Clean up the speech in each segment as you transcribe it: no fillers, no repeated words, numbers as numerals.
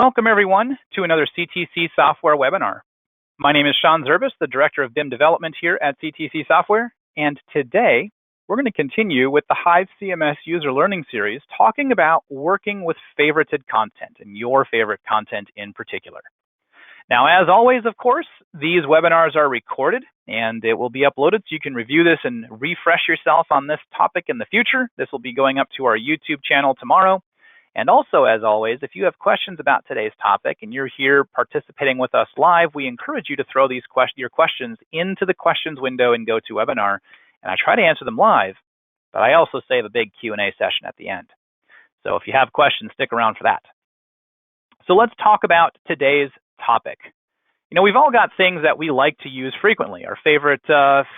Welcome everyone to another CTC Software webinar. My name is Sean Zerbis, the Director of BIM Development here at CTC Software, and today we're going to continue with the HIVE CMS User Learning Series talking about working with favorited content and your favorite content in particular. Now, as always, of course, these webinars are recorded and it will be uploaded so you can review this and refresh yourself on this topic in the future. This will be going up to our YouTube channel tomorrow. And also, as always, if you have questions about today's topic and you're here participating with us live, we encourage you to throw your questions into the questions window in GoToWebinar, and I try to answer them live, but I also save a big Q&A session at the end. So if you have questions, stick around for that. So let's talk about today's topic. You know, we've all got things that we like to use frequently, our favorite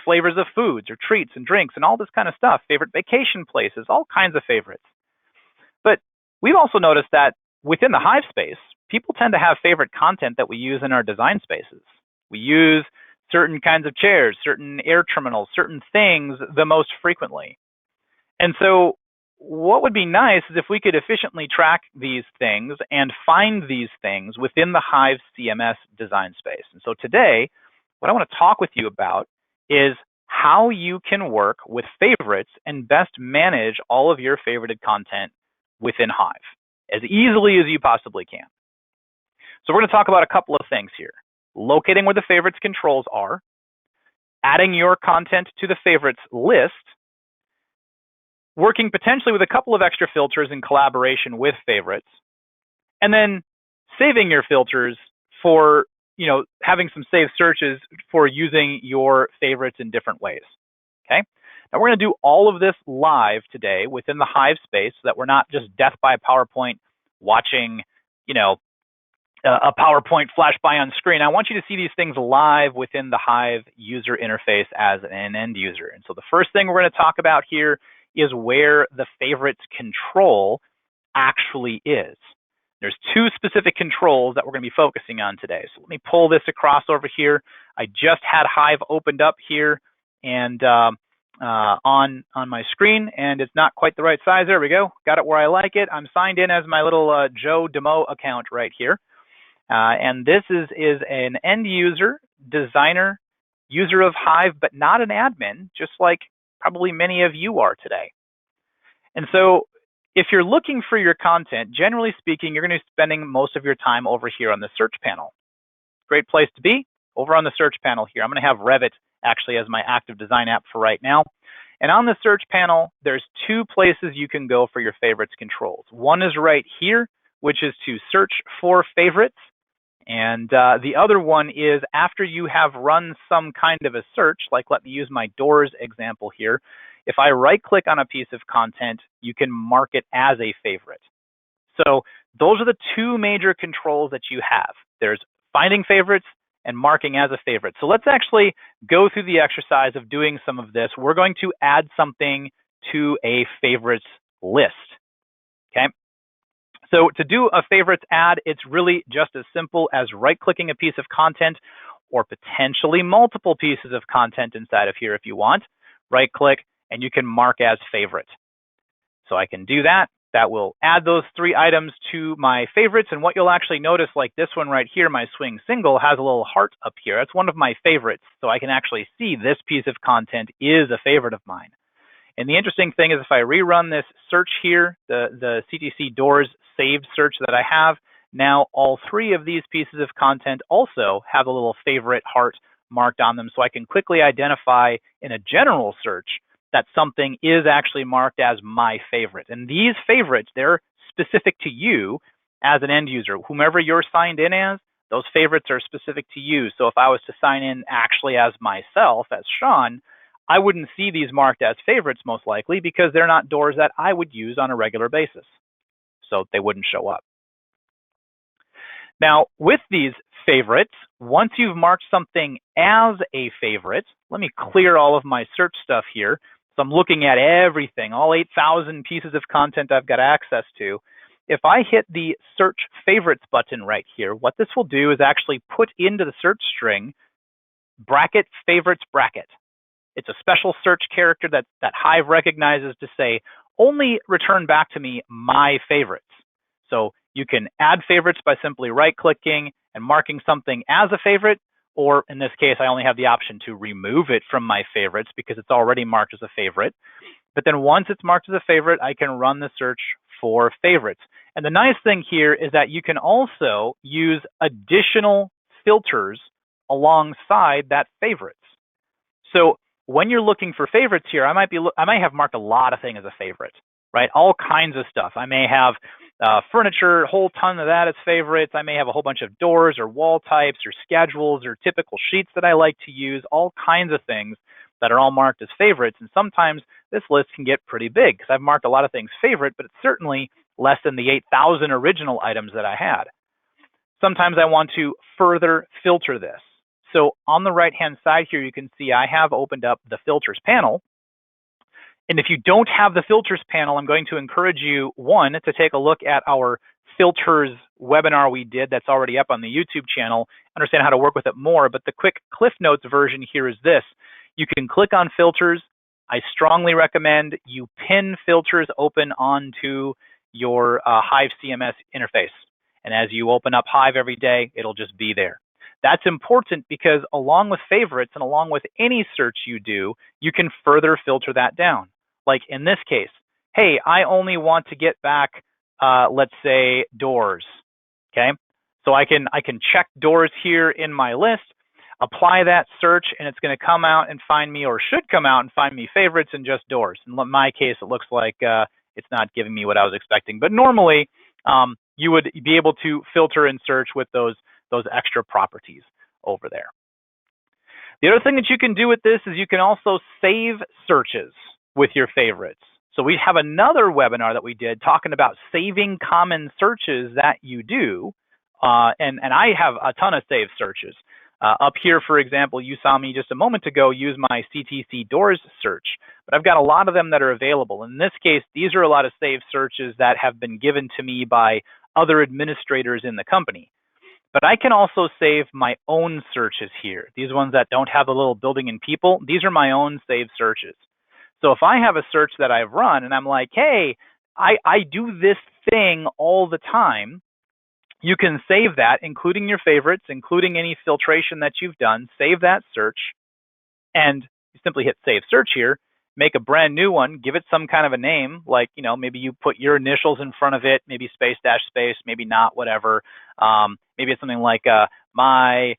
flavors of foods or treats and drinks and all this kind of stuff, favorite vacation places, all kinds of favorites. But we've also noticed that within the Hive space, people tend to have favorite content that we use in our design spaces. We use certain kinds of chairs, certain air terminals, certain things the most frequently. And so what would be nice is if we could efficiently track these things and find these things within the Hive CMS design space. And so today, what I want to talk with you about is how you can work with favorites and best manage all of your favorited content within Hive as easily as you possibly can. So we're going to talk about a couple of things here. Locating where the favorites controls are, adding your content to the favorites list, working potentially with a couple of extra filters in collaboration with favorites, and then saving your filters for, having some saved searches for using your favorites in different ways. Okay? Now we're going to do all of this live today within the Hive space so that we're not just death by PowerPoint watching, a PowerPoint flash by on screen. I want you to see these things live within the Hive user interface as an end user. And so the first thing we're going to talk about here is where the favorites control actually is. There's two specific controls that we're going to be focusing on today. So let me pull this across over here. I just had Hive opened up here and on my screen, and it's not quite the right size. There we go. Got it where I like it. I'm signed in as my little Joe Demo account right here. And this is an end user, designer, user of Hive, but not an admin, just like probably many of you are today. And so if you're looking for your content, generally speaking, you're going to be spending most of your time over here on the search panel. Great place to be, over on the search panel here. I'm going to have Revit actually as my active design app for right now. And on the search panel, there's two places you can go for your favorites controls. One is right here, which is to search for favorites. And the other one is after you have run some kind of a search, like let me use my doors example here. If I right click on a piece of content, you can mark it as a favorite. So those are the two major controls that you have. There's finding favorites and marking as a favorite. So let's actually go through the exercise of doing some of this. We're going to add something to a favorites list. Okay. So to do a favorites add, it's really just as simple as right-clicking a piece of content or potentially multiple pieces of content inside of here if you want. Right-click and you can mark as favorite. So I can do that. That will add those three items to my favorites. And what you'll actually notice, like this one right here, my swing single, has a little heart up here. That's one of my favorites. So I can actually see this piece of content is a favorite of mine. And the interesting thing is if I rerun this search here, the CTC doors saved search that I have, now all three of these pieces of content also have a little favorite heart marked on them. So I can quickly identify in a general search that something is actually marked as my favorite. And these favorites, they're specific to you as an end user. Whomever you're signed in as, those favorites are specific to you. So if I was to sign in actually as myself, as Sean, I wouldn't see these marked as favorites most likely because they're not doors that I would use on a regular basis. So they wouldn't show up. Now, with these favorites, once you've marked something as a favorite, let me clear all of my search stuff here. So I'm looking at everything, all 8,000 pieces of content I've got access to. If I hit the search favorites button right here, what this will do is actually put into the search string bracket favorites bracket. It's a special search character that Hive recognizes to say, only return back to me my favorites. So You can add favorites by simply right-clicking and marking something as a favorite, or in this case, I only have the option to remove it from my favorites because it's already marked as a favorite. But then once it's marked as a favorite, I can run the search for favorites. And the nice thing here is that you can also use additional filters alongside that favorites. So when you're looking for favorites here, I might have marked a lot of things as a favorite, right? All kinds of stuff. I may have furniture, a whole ton of that as favorites. I may have a whole bunch of doors or wall types or schedules or typical sheets that I like to use, all kinds of things that are all marked as favorites. And sometimes this list can get pretty big because I've marked a lot of things favorite, but it's certainly less than the 8,000 original items that I had. Sometimes I want to further filter this. So on the right-hand side here, you can see I have opened up the filters panel. And if you don't have the filters panel, I'm going to encourage you, one, to take a look at our filters webinar we did that's already up on the YouTube channel, understand how to work with it more. But the quick Cliff Notes version here is this. You can click on filters. I strongly recommend you pin filters open onto your HIVE CMS interface. And as you open up HIVE every day, it'll just be there. That's important because along with favorites and along with any search you do, you can further filter that down. Like in this case, hey, I only want to get back, let's say, doors. Okay, so I can check doors here in my list, apply that search, and it's going to come out and find me, or should come out and find me favorites and just doors. In my case, it looks like it's not giving me what I was expecting. But normally, you would be able to filter and search with those extra properties over there. The other thing that you can do with this is you can also save searches with your favorites. So we have another webinar that we did talking about saving common searches that you do. And I have a ton of saved searches. Up here, for example, you saw me just a moment ago use my CTC doors search, but I've got a lot of them that are available. In this case, these are a lot of saved searches that have been given to me by other administrators in the company. But I can also save my own searches here. These ones that don't have the little building and people, these are my own saved searches. So if I have a search that I've run and I'm like, hey, I do this thing all the time, you can save that, including your favorites, including any filtration that you've done, save that search, and you simply hit Save Search here, make a brand new one, give it some kind of a name, like, maybe you put your initials in front of it, maybe space dash space, maybe not, whatever. Maybe it's something like my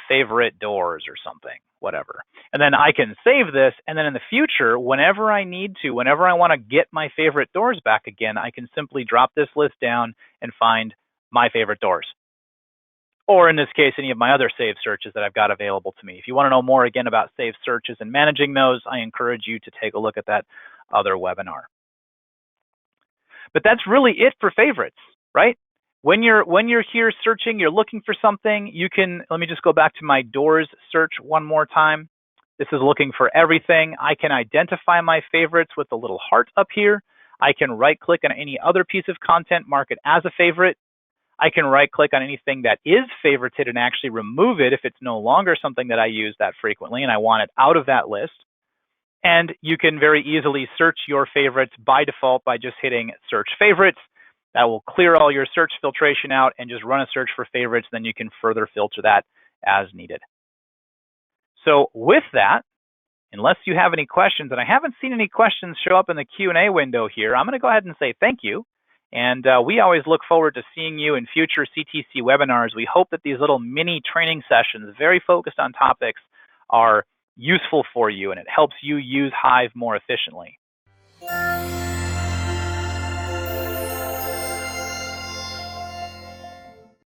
favorite doors or something, whatever. And then I can save this, and then in the future, whenever I need to, whenever I want to get my favorite doors back again, I can simply drop this list down and find my favorite doors. Or in this case, any of my other saved searches that I've got available to me. If you want to know more again about saved searches and managing those, I encourage you to take a look at that other webinar. But that's really it for favorites, right? When you're here searching, you're looking for something, you can, let me just go back to my doors search one more time. This is looking for everything. I can identify my favorites with the little heart up here. I can right-click on any other piece of content, mark it as a favorite. I can right-click on anything that is favorited and actually remove it if it's no longer something that I use that frequently and I want it out of that list. And you can very easily search your favorites by default by just hitting Search Favorites. That will clear all your search filtration out and just run a search for favorites. Then you can further filter that as needed. So with that, unless you have any questions, and I haven't seen any questions show up in the Q&A window here, I'm going to go ahead and say thank you. And we always look forward to seeing you in future CTC webinars. We hope that these little mini training sessions, very focused on topics, are useful for you and it helps you use HIVE more efficiently.